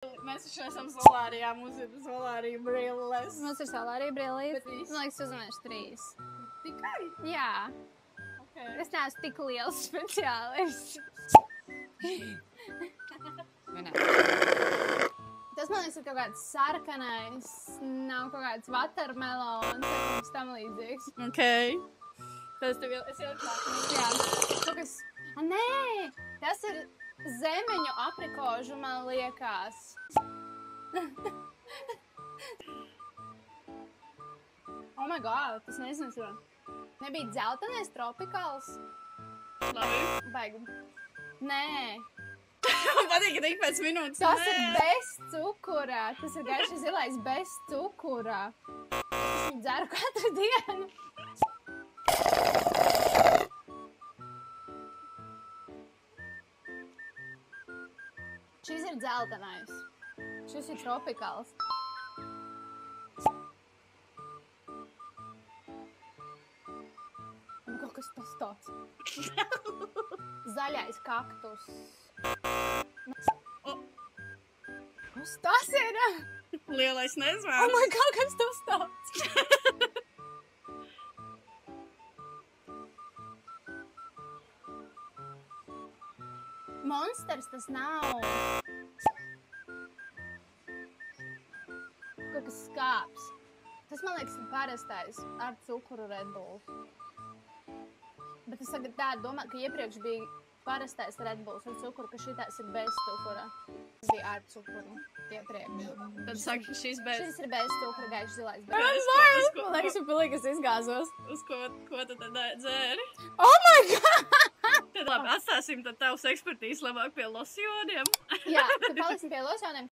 Mēs taču esam solārijā, mums ir solārija brilles. Mums ir solārija brillītes. Bet viss? Man liekas, uzmanīšu 3. Tikai? Jā. Okay. Es neesmu tik liels speciālists. Tas, man liekas, ir kaut kāds sarkanais, nav kaut kāds watermelons, kaut tam līdzīgs. Okay. Tas tev es jau klātu. Jā. Kaut kas... Nē! Tas ir zemeņu aprikožu, man liekas. Oh my god, tas nezinu šo. Nebija dzeltenais tropikāls? Labi. Baigi. Nē. Man patīk, ka tik pēc minūtes. Tas ir bez cukura. Tas ir gaiši zilais bez cukura. Es viņu dzeru katru dienu. Šis ir dzeltenais. Šis ir tropikāls. Kaut kas tas tāds. Zaļais kaktus. Kas tas ir? Lielais Oh nezvērts. my god, kas tas tāds? Monsters tas nav. Kaut kas skāps. Tas, man liekas, ir parastais ar cukuru Red Bull. Bet es tagad tā domāju, ka iepriekš bija parastais Red Bulls ar cukuru, ka šitais ir bez cukura. Tas bija ar cukuru iepriekš. Tad saka, šis bez. Šis ir bez cukura, gaiši zilais. Man liekas, ir pilnīgi, es izgāzos. Uz ko tu tad dzēri? Oh my god! Tad labi, atstāsim tad tavs ekspertīzes labāk pie losjoniem. Jā, tad paliksim pie losjoniem.